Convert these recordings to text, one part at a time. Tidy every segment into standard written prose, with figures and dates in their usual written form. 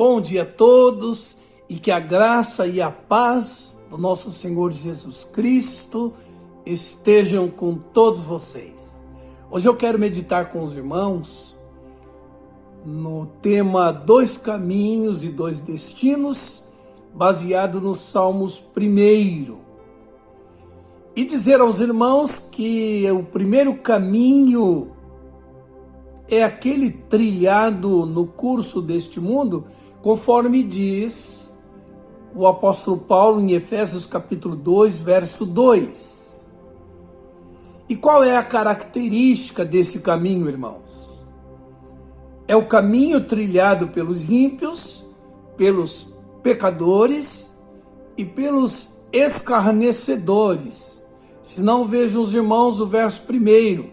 Bom dia a todos e que a graça e a paz do nosso Senhor Jesus Cristo estejam com todos vocês. Hoje eu quero meditar com os irmãos no tema Dois Caminhos e Dois Destinos, baseado no Salmos 1. E dizer aos irmãos que o primeiro caminho é aquele trilhado no curso deste mundo, conforme diz o apóstolo Paulo em Efésios capítulo 2, verso 2. E qual é a característica desse caminho, irmãos? É o caminho trilhado pelos ímpios, pelos pecadores e pelos escarnecedores. Se não, vejam os irmãos o verso 1,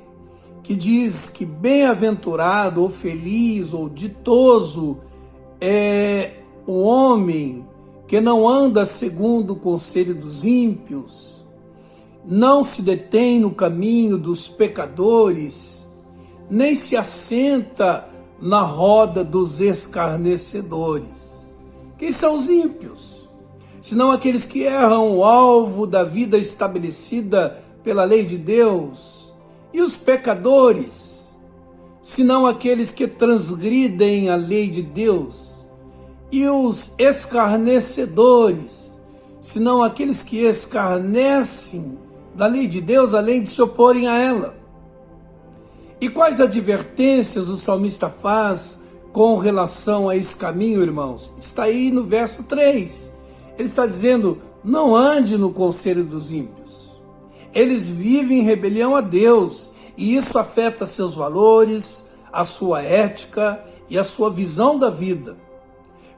que diz que bem-aventurado ou feliz ou ditoso é o homem que não anda segundo o conselho dos ímpios, não se detém no caminho dos pecadores, nem se assenta na roda dos escarnecedores. Quem são os ímpios? Senão aqueles que erram o alvo da vida estabelecida pela lei de Deus. E os pecadores? Senão aqueles que transgridem a lei de Deus. E os escarnecedores? Senão aqueles que escarnecem da lei de Deus, além de se oporem a ela. E quais advertências o salmista faz com relação a esse caminho, irmãos? Está aí no verso 3. Ele está dizendo: não ande no conselho dos ímpios. Eles vivem em rebelião a Deus, e isso afeta seus valores, a sua ética e a sua visão da vida.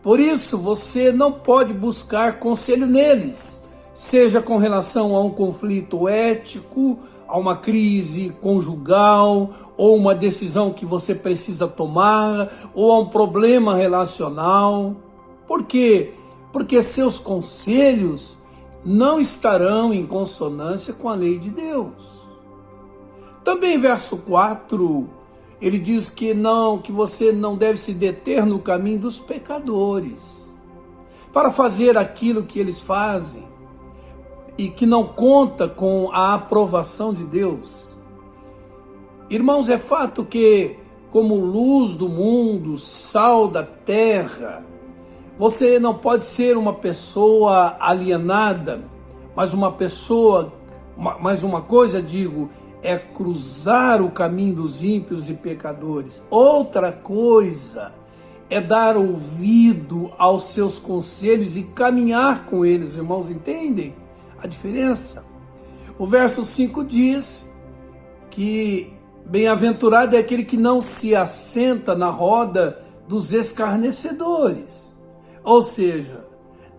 Por isso, você não pode buscar conselho neles, seja com relação a um conflito ético, a uma crise conjugal, ou uma decisão que você precisa tomar, ou a um problema relacional. Por quê? Porque seus conselhos não estarão em consonância com a lei de Deus. Também verso 4, ele diz que você não deve se deter no caminho dos pecadores, para fazer aquilo que eles fazem, e que não conta com a aprovação de Deus. Irmãos, é fato que, como luz do mundo, sal da terra, você não pode ser uma pessoa alienada, mas uma coisa, é cruzar o caminho dos ímpios e pecadores. Outra coisa é dar ouvido aos seus conselhos e caminhar com eles, irmãos, entendem a diferença? O verso 5 diz que bem-aventurado é aquele que não se assenta na roda dos escarnecedores. Ou seja,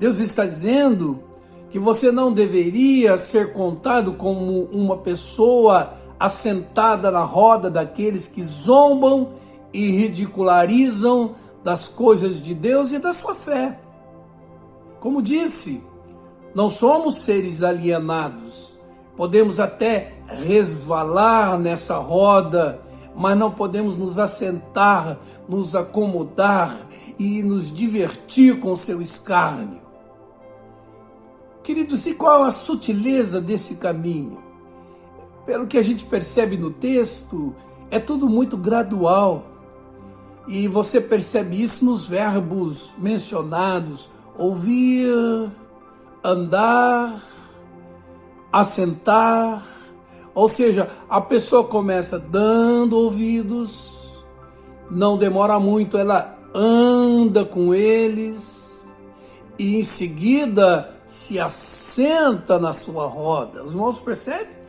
Deus está dizendo que você não deveria ser contado como uma pessoa assentada na roda daqueles que zombam e ridicularizam das coisas de Deus e da sua fé. Como disse, não somos seres alienados. Podemos até resvalar nessa roda, mas não podemos nos assentar, nos acomodar e nos divertir com seu escárnio. Queridos, e qual a sutileza desse caminho? Pelo que a gente percebe no texto, é tudo muito gradual. E você percebe isso nos verbos mencionados: ouvir, andar, assentar. Ou seja, a pessoa começa dando ouvidos, não demora muito, ela anda com eles e em seguida se assenta na sua roda. Os irmãos percebem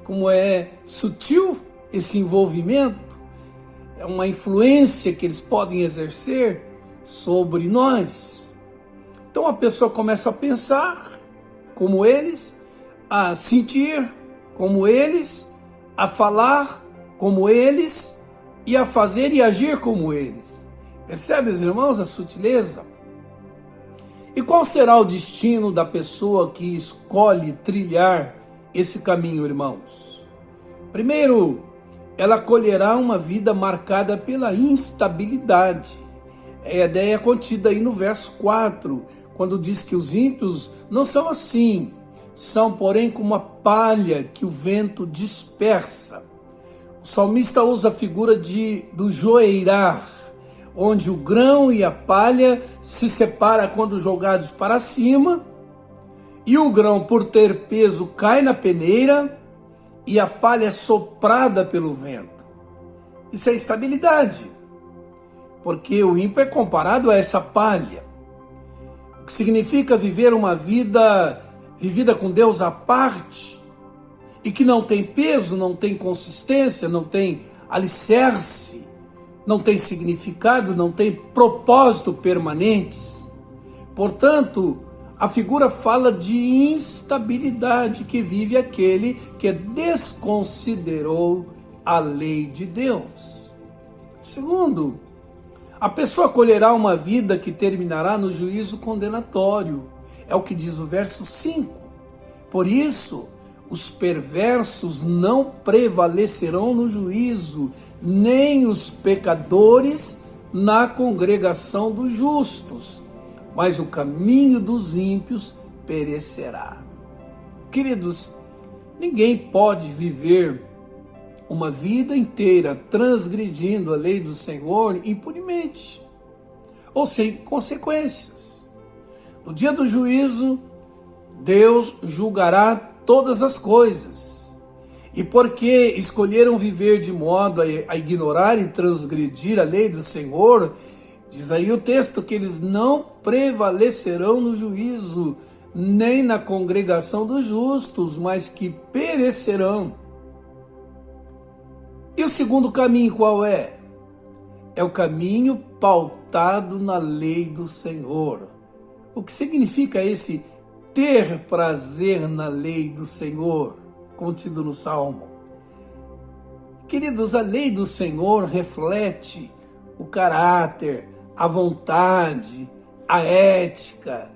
como é sutil esse envolvimento? É uma influência que eles podem exercer sobre nós. Então a pessoa começa a pensar como eles, a sentir como eles, a falar como eles e a fazer e agir como eles. Percebem, os irmãos, a sutileza? E qual será o destino da pessoa que escolhe trilhar esse caminho, irmãos? Primeiro, ela colherá uma vida marcada pela instabilidade. É a ideia contida aí no verso 4, quando diz que os ímpios não são assim, são, porém, como a palha que o vento dispersa. O salmista usa a figura do joeirar, onde o grão e a palha se separam quando jogados para cima, e o grão, por ter peso, cai na peneira, e a palha é soprada pelo vento. Isso é estabilidade, porque o ímpio é comparado a essa palha, o que significa viver uma vida vivida com Deus à parte, e que não tem peso, não tem consistência, não tem alicerce, não tem significado, não tem propósito permanentes. Portanto, a figura fala de instabilidade que vive aquele que desconsiderou a lei de Deus. Segundo, a pessoa colherá uma vida que terminará no juízo condenatório. É o que diz o verso 5. Por isso, os perversos não prevalecerão no juízo, nem os pecadores na congregação dos justos, mas o caminho dos ímpios perecerá. Queridos, ninguém pode viver uma vida inteira transgredindo a lei do Senhor impunemente, ou sem consequências. No dia do juízo, Deus julgará todas as coisas. E porque escolheram viver de modo a ignorar e transgredir a lei do Senhor, diz aí o texto que eles não prevalecerão no juízo, nem na congregação dos justos, mas que perecerão. E o segundo caminho qual é? É o caminho pautado na lei do Senhor. O que significa esse ter prazer na lei do Senhor, contido no Salmo? Queridos, a lei do Senhor reflete o caráter, a vontade, a ética,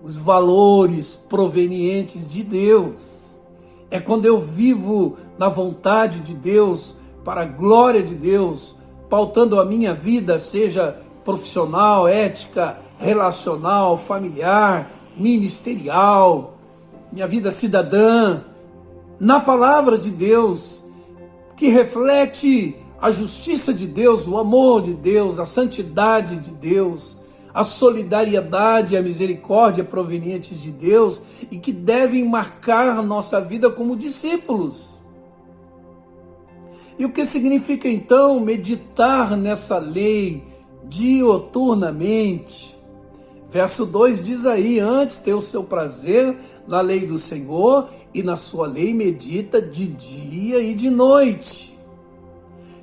os valores provenientes de Deus. É quando eu vivo na vontade de Deus, para a glória de Deus, pautando a minha vida, seja profissional, ética, relacional, familiar, ministerial, minha vida cidadã, na palavra de Deus, que reflete a justiça de Deus, o amor de Deus, a santidade de Deus, a solidariedade e a misericórdia provenientes de Deus e que devem marcar a nossa vida como discípulos. E o que significa então meditar nessa lei dioturnamente? Verso 2 diz aí: antes ter o seu prazer na lei do Senhor, e na sua lei medita de dia e de noite.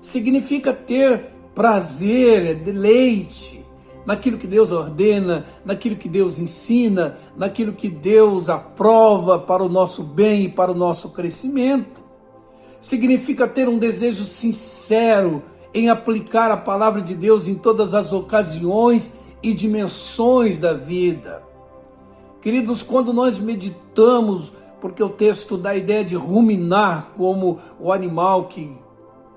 Significa ter prazer, deleite naquilo que Deus ordena, naquilo que Deus ensina, naquilo que Deus aprova para o nosso bem e para o nosso crescimento. Significa ter um desejo sincero em aplicar a palavra de Deus em todas as ocasiões e dimensões da vida. Queridos, quando nós meditamos, porque o texto dá a ideia de ruminar, como o animal que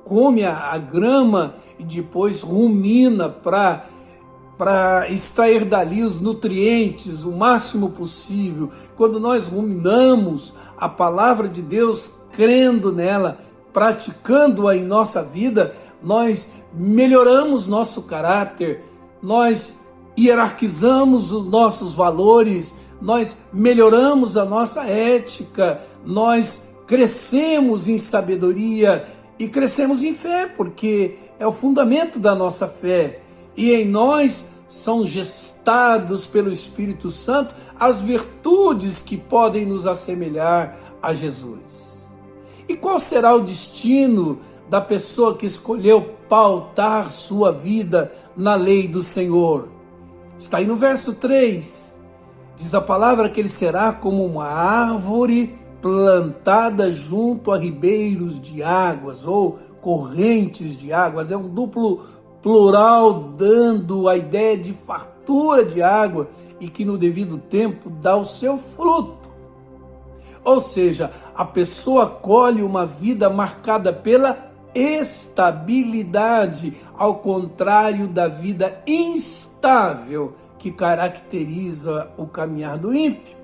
come a grama e depois rumina para extrair dali os nutrientes o máximo possível. Quando nós ruminamos a palavra de Deus, crendo nela, praticando-a em nossa vida, nós melhoramos nosso caráter, nós hierarquizamos os nossos valores, nós melhoramos a nossa ética, nós crescemos em sabedoria e crescemos em fé, porque é o fundamento da nossa fé. E em nós são gestados pelo Espírito Santo as virtudes que podem nos assemelhar a Jesus. E qual será o destino da pessoa que escolheu pautar sua vida na lei do Senhor? Está aí no verso 3. Diz a palavra que ele será como uma árvore plantada junto a ribeiros de águas ou correntes de águas. É um duplo plural, dando a ideia de fartura de água e que no devido tempo dá o seu fruto. Ou seja, a pessoa colhe uma vida marcada pela estabilidade, ao contrário da vida instável que caracteriza o caminhar do ímpio.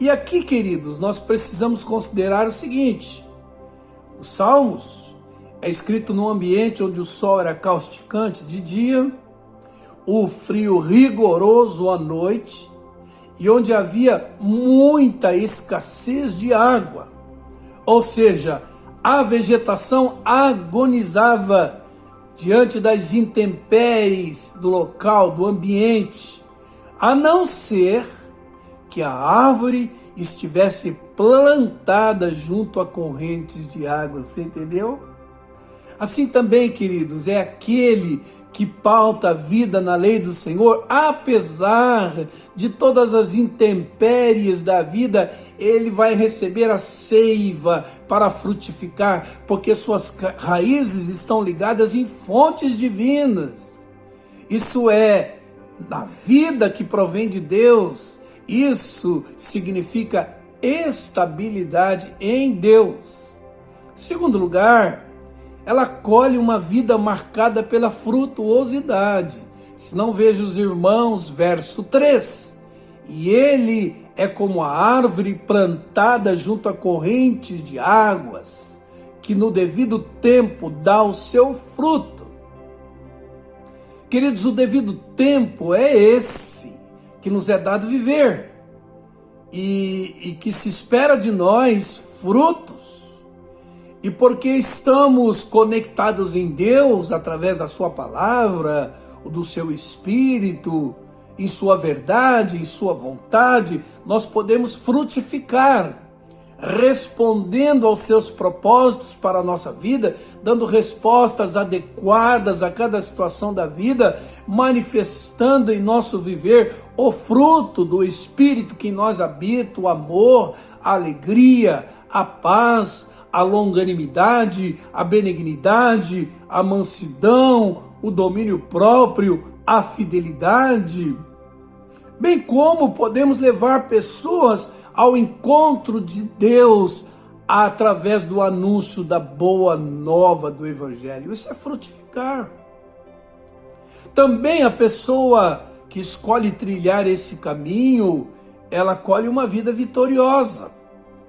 E aqui, queridos, nós precisamos considerar o seguinte: os Salmos é escrito num ambiente onde o sol era causticante de dia, o frio rigoroso à noite, e onde havia muita escassez de água. Ou seja, a vegetação agonizava diante das intempéries do local, do ambiente, a não ser que a árvore estivesse plantada junto a correntes de água. Você entendeu? Assim também, queridos, é aquele que pauta a vida na lei do Senhor, apesar de todas as intempéries da vida, ele vai receber a seiva para frutificar, porque suas raízes estão ligadas em fontes divinas. Isso é, na vida que provém de Deus, isso significa estabilidade em Deus. Em segundo lugar, ela colhe uma vida marcada pela frutuosidade. Se não vejo os irmãos, verso 3. E ele é como a árvore plantada junto a correntes de águas, que no devido tempo dá o seu fruto. Queridos, o devido tempo é esse que nos é dado viver e que se espera de nós frutos. E porque estamos conectados em Deus através da sua palavra, do seu espírito, em sua verdade, em sua vontade, nós podemos frutificar, respondendo aos seus propósitos para a nossa vida, dando respostas adequadas a cada situação da vida, manifestando em nosso viver o fruto do Espírito que em nós habita, o amor, a alegria, a paz, a longanimidade, a benignidade, a mansidão, o domínio próprio, a fidelidade, bem como podemos levar pessoas ao encontro de Deus através do anúncio da boa nova do Evangelho. Isso é frutificar. Também a pessoa que escolhe trilhar esse caminho, ela colhe uma vida vitoriosa.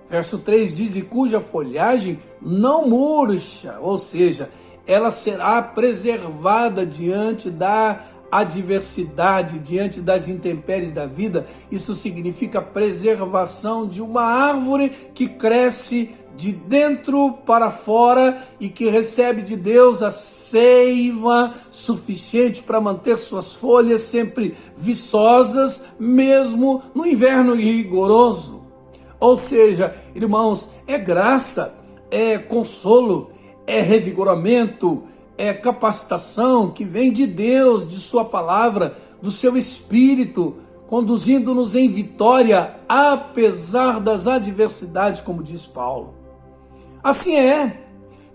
Verso 3 diz, e cuja folhagem não murcha, ou seja, ela será preservada diante da adversidade, diante das intempéries da vida. Isso significa preservação de uma árvore que cresce de dentro para fora e que recebe de Deus a seiva suficiente para manter suas folhas sempre viçosas, mesmo no inverno rigoroso. Ou seja, irmãos, é graça, é consolo, é revigoramento, é capacitação que vem de Deus, de sua palavra, do seu Espírito, conduzindo-nos em vitória, apesar das adversidades, como diz Paulo. Assim é,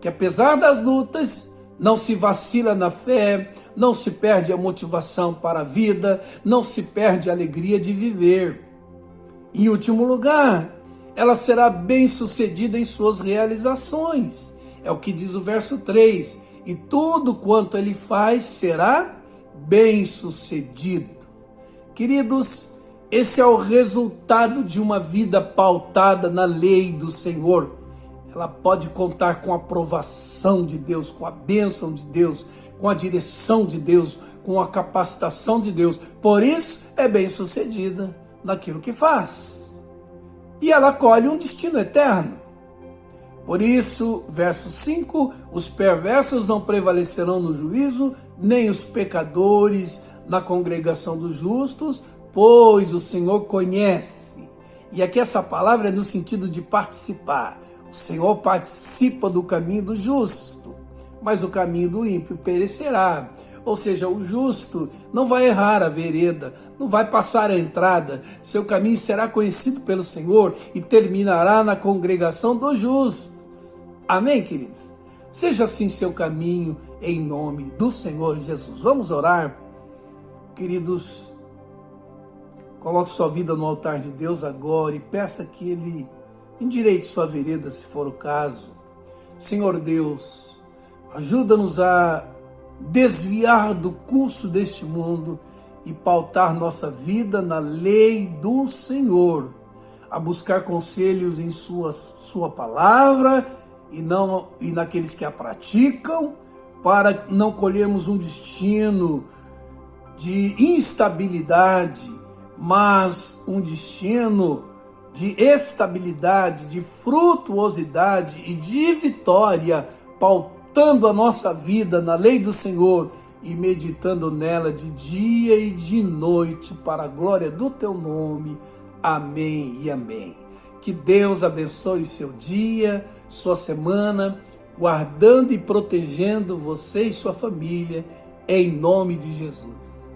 que apesar das lutas, não se vacila na fé, não se perde a motivação para a vida, não se perde a alegria de viver. Em último lugar, ela será bem-sucedida em suas realizações. É o que diz o verso 3. E tudo quanto ele faz será bem-sucedido. Queridos, esse é o resultado de uma vida pautada na lei do Senhor. Ela pode contar com a aprovação de Deus, com a bênção de Deus, com a direção de Deus, com a capacitação de Deus. Por isso, é bem-sucedida naquilo que faz. E ela colhe um destino eterno. Por isso, verso 5, os perversos não prevalecerão no juízo, nem os pecadores na congregação dos justos, pois o Senhor conhece. E aqui essa palavra é no sentido de participar. O Senhor participa do caminho do justo, mas o caminho do ímpio perecerá. Ou seja, o justo não vai errar a vereda, não vai passar a entrada. Seu caminho será conhecido pelo Senhor e terminará na congregação dos justos. Amém, queridos? Seja assim seu caminho em nome do Senhor Jesus. Vamos orar? Queridos, coloque sua vida no altar de Deus agora e peça que Ele endireite sua vereda, se for o caso. Senhor Deus, ajuda-nos a desviar do curso deste mundo e pautar nossa vida na lei do Senhor, a buscar conselhos em sua palavra e naqueles que a praticam, para não colhermos um destino de instabilidade, mas um destino de estabilidade, de frutuosidade e de vitória, pautando a nossa vida na lei do Senhor e meditando nela de dia e de noite, para a glória do teu nome. Amém e amém. Que Deus abençoe seu dia, sua semana, guardando e protegendo você e sua família, em nome de Jesus.